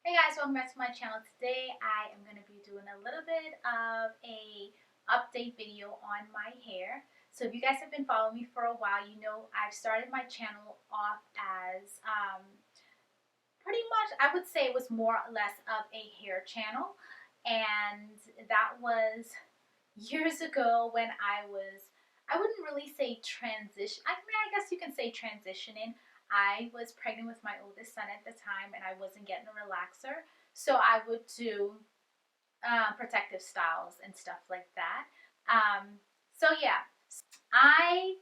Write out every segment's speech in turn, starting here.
Hey guys, welcome back to my channel. Today I am going to be doing a little bit of a update video on my hair. So if you guys have been following me for a while, you know I've started my channel off as pretty much, I would say it was more or less of a hair channel. And that was years ago when I wouldn't really say transition, I mean, I guess you can say transitioning. I was pregnant with my oldest son at the time and I wasn't getting a relaxer. So I would do protective styles and stuff like that. So yeah, I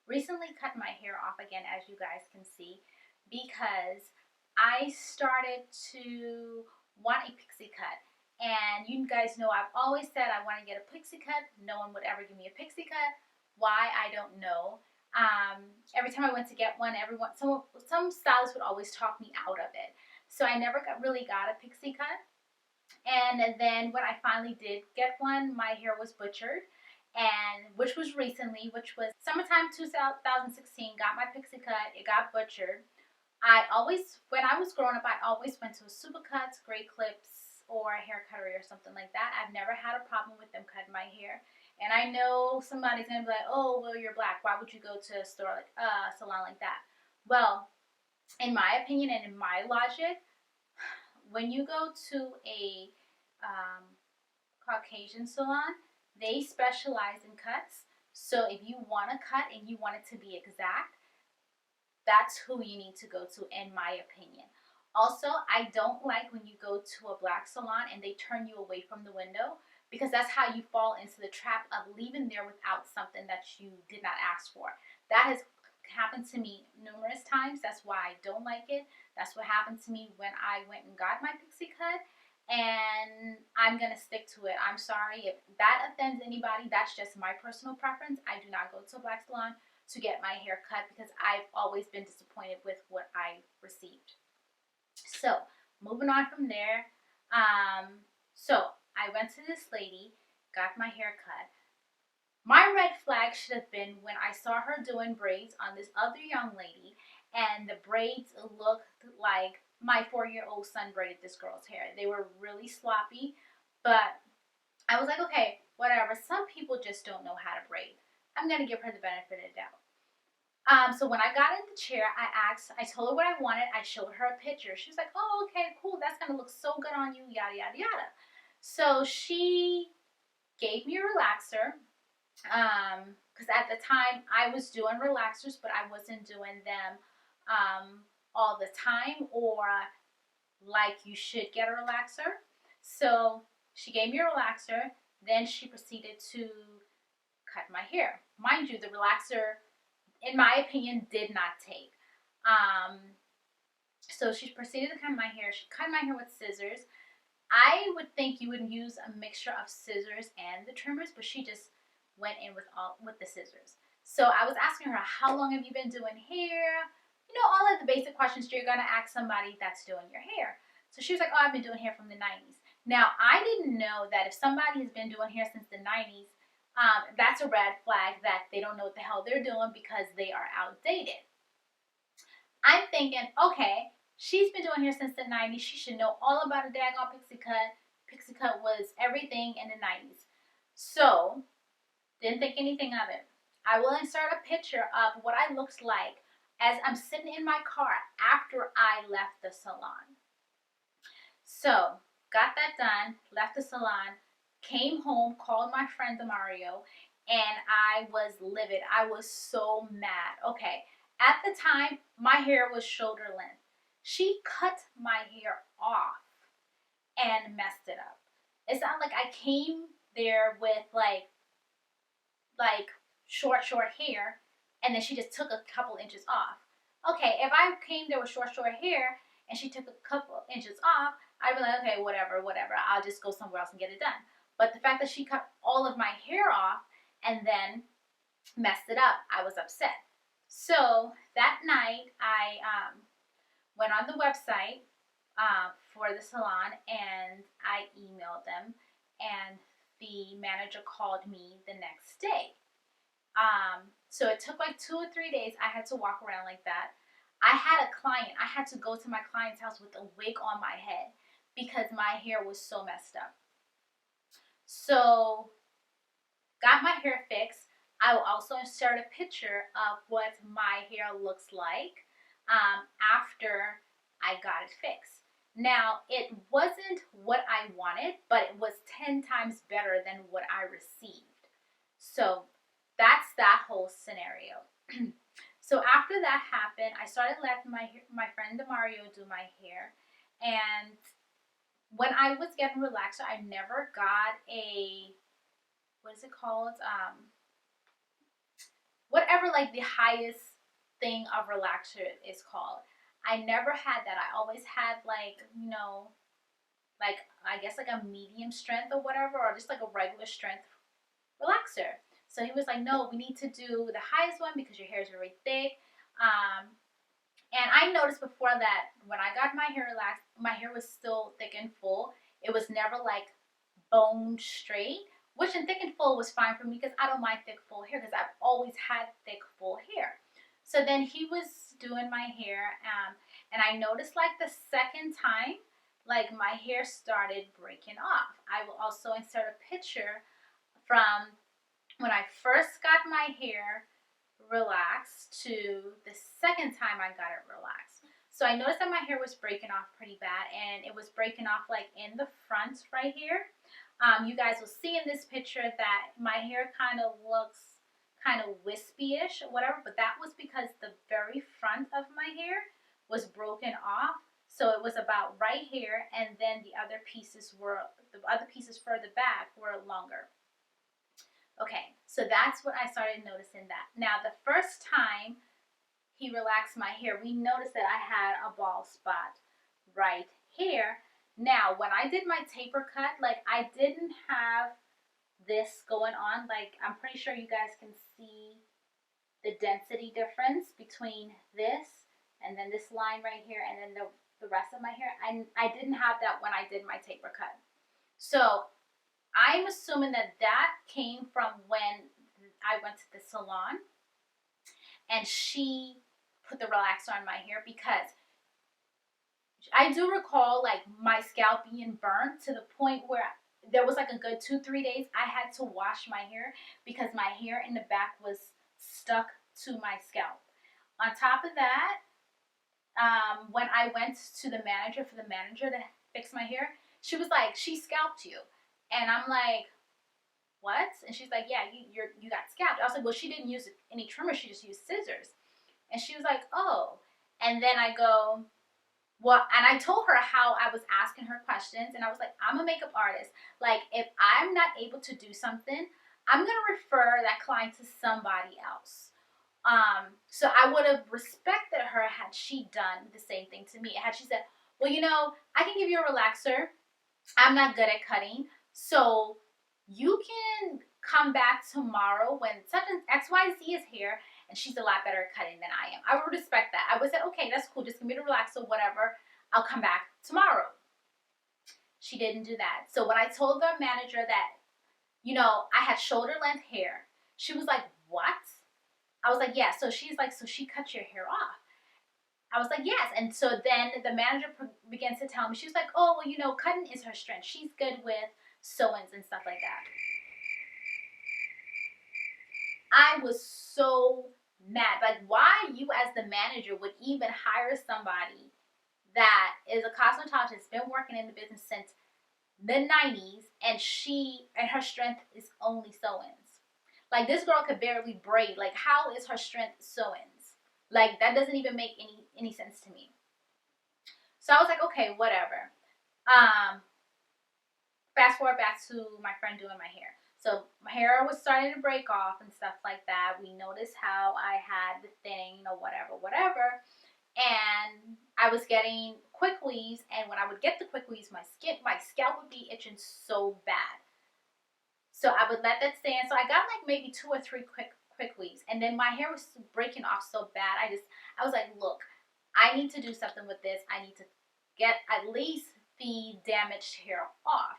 recently cut my hair off again, as you guys can see, because I started to want a pixie cut. And you guys know I've always said I want to get a pixie cut. No one would ever give me a pixie cut. Why, I don't know. Every time I went to get one, some stylists would always talk me out of it. So I never really got a pixie cut. And then when I finally did get one, my hair was butchered, and which was recently, which was summertime 2016. Got my pixie cut. It got butchered. When I was growing up, I always went to Supercuts, Great Clips, or a hair cuttery or something like that. I've never had a problem with them cutting my hair. And I know somebody's gonna be like, "Oh, well, you're black. Why would you go to a store like a salon like that?" Well, in my opinion and in my logic, when you go to a Caucasian salon, they specialize in cuts. So if you want a cut and you want it to be exact, that's who you need to go to, in my opinion. Also, I don't like when you go to a black salon and they turn you away from the window, because that's how you fall into the trap of leaving there without something that you did not ask for. That has happened to me numerous times. That's why I don't like it. That's what happened to me when I went and got my pixie cut, and I'm going to stick to it. I'm sorry if that offends anybody. That's just my personal preference. I do not go to a black salon to get my hair cut because I've always been disappointed with what I received. So, moving on from there. So I went to this lady, got my hair cut. My red flag should have been when I saw her doing braids on this other young lady, and the braids looked like my 4-year-old son braided this girl's hair. They were really sloppy, but I was like, okay, whatever. Some people just don't know how to braid. I'm going to give her the benefit of the doubt. So when I got in the chair, I told her what I wanted. I showed her a picture. She was like, "Oh, okay, cool. That's going to look so good on you, yada, yada, yada." So she gave me a relaxer. Because at the time I was doing relaxers, but I wasn't doing them all the time, or like you should get a relaxer. So she gave me a relaxer. Then she proceeded to cut my hair. Mind you, the relaxer, in my opinion, did not take. So she proceeded to cut my hair. She cut my hair with scissors. I would think you would use a mixture of scissors and the trimmers, but she just went in with the scissors. So I was asking her, "How long have you been doing hair?" You know, all of the basic questions you're gonna ask somebody that's doing your hair. So she was like, "Oh, I've been doing hair from the 90s." Now, I didn't know that if somebody has been doing hair since the 90s, that's a red flag that they don't know what the hell they're doing because they are outdated. I'm thinking, okay, she's been doing hair since the 90s. She should know all about a daggone pixie cut. Pixie cut was everything in the 90s. So, didn't think anything of it. I will insert a picture of what I looked like as I'm sitting in my car after I left the salon. So, got that done, left the salon, came home, called my friend Mario, and I was livid. I was so mad. Okay, at the time, my hair was shoulder length. She cut my hair off and messed it up. It's not like I came there with like short hair, and then she just took a couple inches off. Okay, if I came there with short hair and she took a couple inches off, I'd be like, okay, whatever, I'll just go somewhere else and get it done. But the fact that she cut all of my hair off and then messed it up, I was upset. So that night, I went on the website for the salon, and I emailed them, and the manager called me the next day. So it took like 2 or 3 days. I had to walk around like that. I had a client, I had to go to my client's house with a wig on my head because my hair was so messed up. So, got my hair fixed. I will also insert a picture of what my hair looks like after I got it fixed. Now, it wasn't what I wanted, but it was 10 times better than what I received. So that's that whole scenario. So after that happened, I started letting my friend Demario do my hair. And when I was getting relaxed, I never got a, what is it called? Whatever like the highest thing of relaxer is called. I never had that. I always had like, you know, like I guess like a medium strength or whatever, or just like a regular strength relaxer. So he was like, no, we need to do the highest one because your hair is very thick. And I noticed before that when I got my hair relaxed, my hair was still thick and full. It was never like bone straight, which in thick and full was fine for me because I don't mind thick full hair because I've always had thick full hair. So then he was doing my hair, and I noticed like the second time, like my hair started breaking off. I will also insert a picture from when I first got my hair relaxed to the second time I got it relaxed. So I noticed that my hair was breaking off pretty bad, and it was breaking off like in the front right here. You guys will see in this picture that my hair kind of looks kind of wispy-ish or whatever, but that was because the very front of my hair was broken off. So it was about right here, and then the other pieces further back were longer. Okay, so that's what I started noticing that. Now, the first time he relaxed my hair, we noticed that I had a bald spot right here. Now, when I did my taper cut, like I didn't have this going on. Like I'm pretty sure you guys can see the density difference between this and then this line right here and then the rest of my hair. I didn't have that when I did my taper cut. So I'm assuming that that came from when I went to the salon and she put the relaxer on my hair, because I do recall like my scalp being burnt to the point where there was like a good 2-3 days I had to wash my hair because my hair in the back was stuck to my scalp. On top of that, when I went to the manager for the manager to fix my hair, she was like, she scalped you. And I'm like, what? And she's like, yeah, you got scalped. I was like, well, she didn't use any trimmer, she just used scissors. And she was like, oh. And then I go, well, and I told her how I was asking her questions, and I was like, I'm a makeup artist. Like, if I'm not able to do something, I'm gonna refer that client to somebody else. So I would have respected her had she done the same thing to me. Had she said, well, you know, I can give you a relaxer. I'm not good at cutting, so you can come back tomorrow when such an XYZ is here, and she's a lot better at cutting than I am. I would respect that. I would say, okay, that's cool. Just give me the relaxer, whatever. I'll come back tomorrow. She didn't do that. So when I told the manager that, you know, I had shoulder length hair, she was like, what? I was like, yeah. So she's like, so she cut your hair off. I was like, yes. And so then the manager began to tell me, she was like, oh, well, you know, cutting is her strength. She's good with sew-ins and stuff like that. I was so mad. Like, why you as the manager would even hire somebody that is a cosmetologist, been working in the business since the 90s, and her strength is only sew-ins. Like, this girl could barely braid. Like, how is her strength sew-ins? Like, that doesn't even make any sense to me. So I was like, okay, whatever. Fast forward back to my friend doing my hair. So my hair was starting to break off and stuff like that. We noticed how I had the thing, you know, whatever. And I was getting quick weaves, and when I would get the quick weaves, my scalp would be itching so bad. So I would let that stand. So I got like maybe 2 or 3 quick weaves, and then my hair was breaking off so bad. I was like, look, I need to do something with this. I need to get at least the damaged hair off.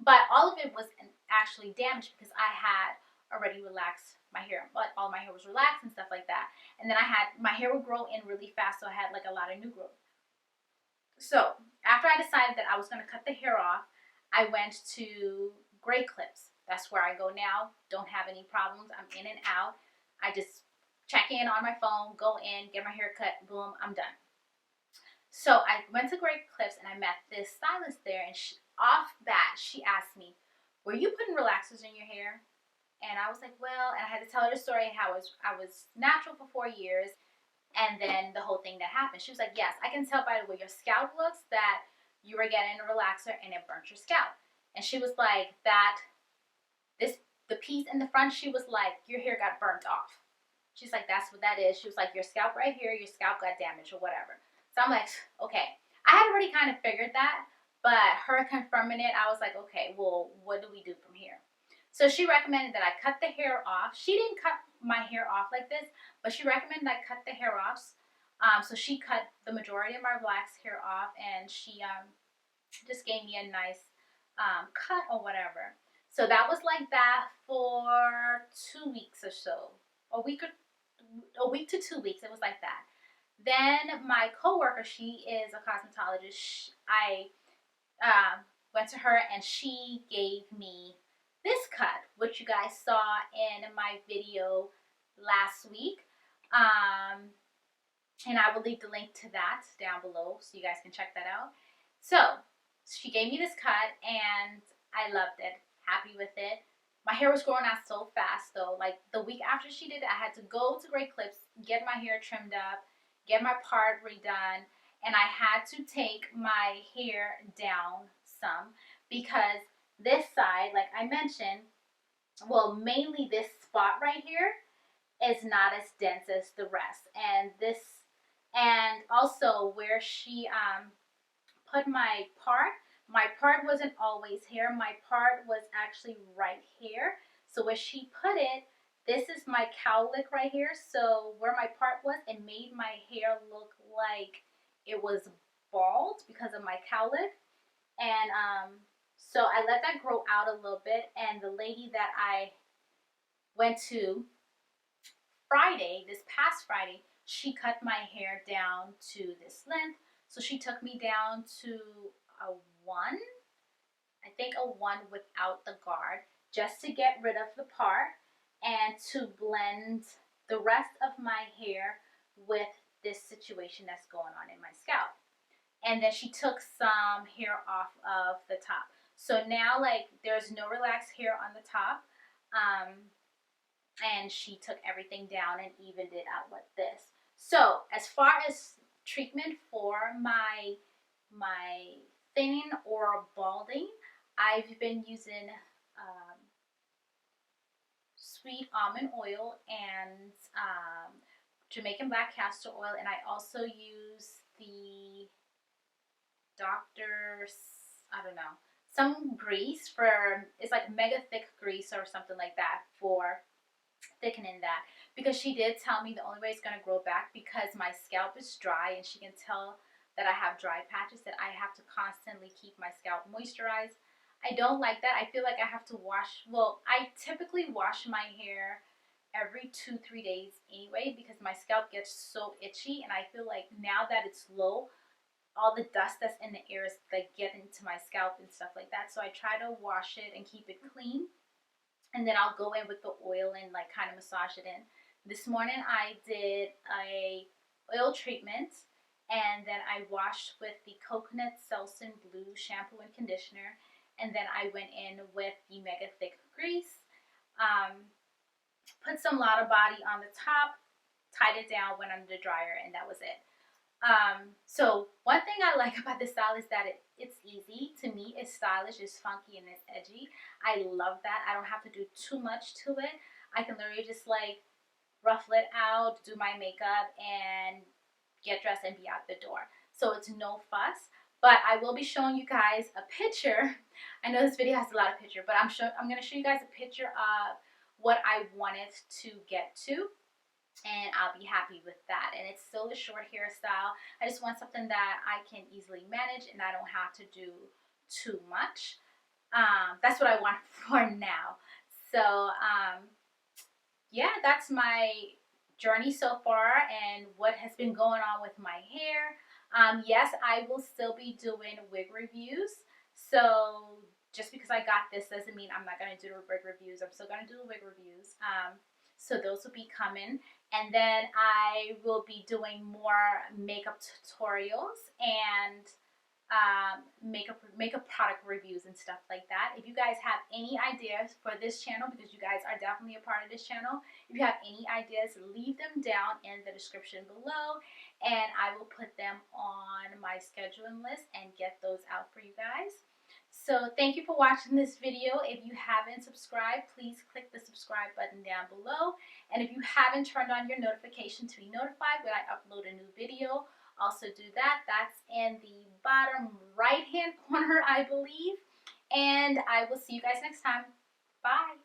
But all of it was actually damaged because I had already relaxed my hair, but all my hair was relaxed and stuff like that. And then my hair would grow in really fast, so I had like a lot of new growth. So after I decided that I was going to cut the hair off, I went to Great Clips. That's where I go now. Don't have any problems. I'm in and out. I just check in on my phone, go in, get my hair cut, boom, I'm done. So I went to Great Clips and I met this stylist there, and off bat, she asked me, were you putting relaxers in your hair? And I was like, well, and I had to tell her the story how I was natural for 4 years, and then the whole thing that happened. She was like, yes, I can tell by the way your scalp looks that you were getting a relaxer and it burnt your scalp. And she was like, the piece in the front, she was like, your hair got burnt off. She's like, that's what that is. She was like, your scalp right here, your scalp got damaged or whatever. So I'm like, okay. I had already kind of figured that, but her confirming it, I was like, okay, well, what do we do from here? So she recommended that I cut the hair off. She didn't cut my hair off like this, but she recommended I cut the hair off. So she cut the majority of my relaxed hair off, and she just gave me a nice cut or whatever. So that was like that for 2 weeks or so. A week to 2 weeks, it was like that. Then my coworker, she is a cosmetologist. I went to her and she gave me this cut, which you guys saw in my video last week. And I will leave the link to that down below so you guys can check that out. So she gave me this cut and I loved it. Happy with it. My hair was growing out so fast though. Like the week after she did it, I had to go to Great Clips, get my hair trimmed up, get my part redone, and I had to take my hair down some because this side, like I mentioned, well, mainly this spot right here is not as dense as the rest. And also where she put my part wasn't always here. My part was actually right here. So where she put it, this is my cowlick right here. So where my part was, it made my hair look like it was bald because of my cowlick. And so I let that grow out a little bit. And the lady that I went to Friday, this past Friday, she cut my hair down to this length. So she took me down to a 1, I think a 1 without the guard, just to get rid of the part and to blend the rest of my hair with this situation that's going on in my scalp. And then she took some hair off of the top. So now, like, there's no relaxed hair on the top. And she took everything down and evened it out like this. So as far as treatment for my thinning or balding, I've been using sweet almond oil and Jamaican black castor oil, and I also use the doctor's, I don't know, some grease for, it's like mega thick grease or something like that for thickening that, because she did tell me the only way it's going to grow back, because my scalp is dry and she can tell that I have dry patches, that I have to constantly keep my scalp moisturized. I don't like that. I feel like I have to wash, well, I typically wash my hair every 2-3 days anyway, because my scalp gets so itchy, and I feel like now that it's low, all the dust that's in the air is like getting to my scalp and stuff like that. So I try to wash it and keep it clean, and then I'll go in with the oil and like kind of massage it in. This morning I did a oil treatment, and then I washed with the Coconut Selsun Blue shampoo and conditioner, and then I went in with the Mega Thick Grease, put some Lotta Body on the top, tied it down, went under the dryer, and that was it. So one thing I like about this style is that it's easy. To me, it's stylish, it's funky, and it's edgy. I love that. I don't have to do too much to it. I can literally just like ruffle it out, do my makeup, and get dressed and be out the door. So it's no fuss. But I will be showing you guys a picture. I know this video has a lot of picture, but I'm going to show you guys a picture of what I wanted to get to. And I'll be happy with that. And it's still a short hairstyle. I just want something that I can easily manage and I don't have to do too much. That's what I want for now. So yeah, that's my journey so far and what has been going on with my hair. Yes, I will still be doing wig reviews. So just because I got this doesn't mean I'm not going to do the wig reviews. I'm still going to do the wig reviews. So those will be coming. And then I will be doing more makeup tutorials and makeup product reviews and stuff like that. If you guys have any ideas for this channel, because you guys are definitely a part of this channel, if you have any ideas, leave them down in the description below, and I will put them on my scheduling list and get those out for you guys. So thank you for watching this video. If you haven't subscribed, please click the subscribe button down below. And if you haven't turned on your notification to be notified when I upload a new video, also do that. That's in the bottom right hand corner, I believe. And I will see you guys next time. Bye.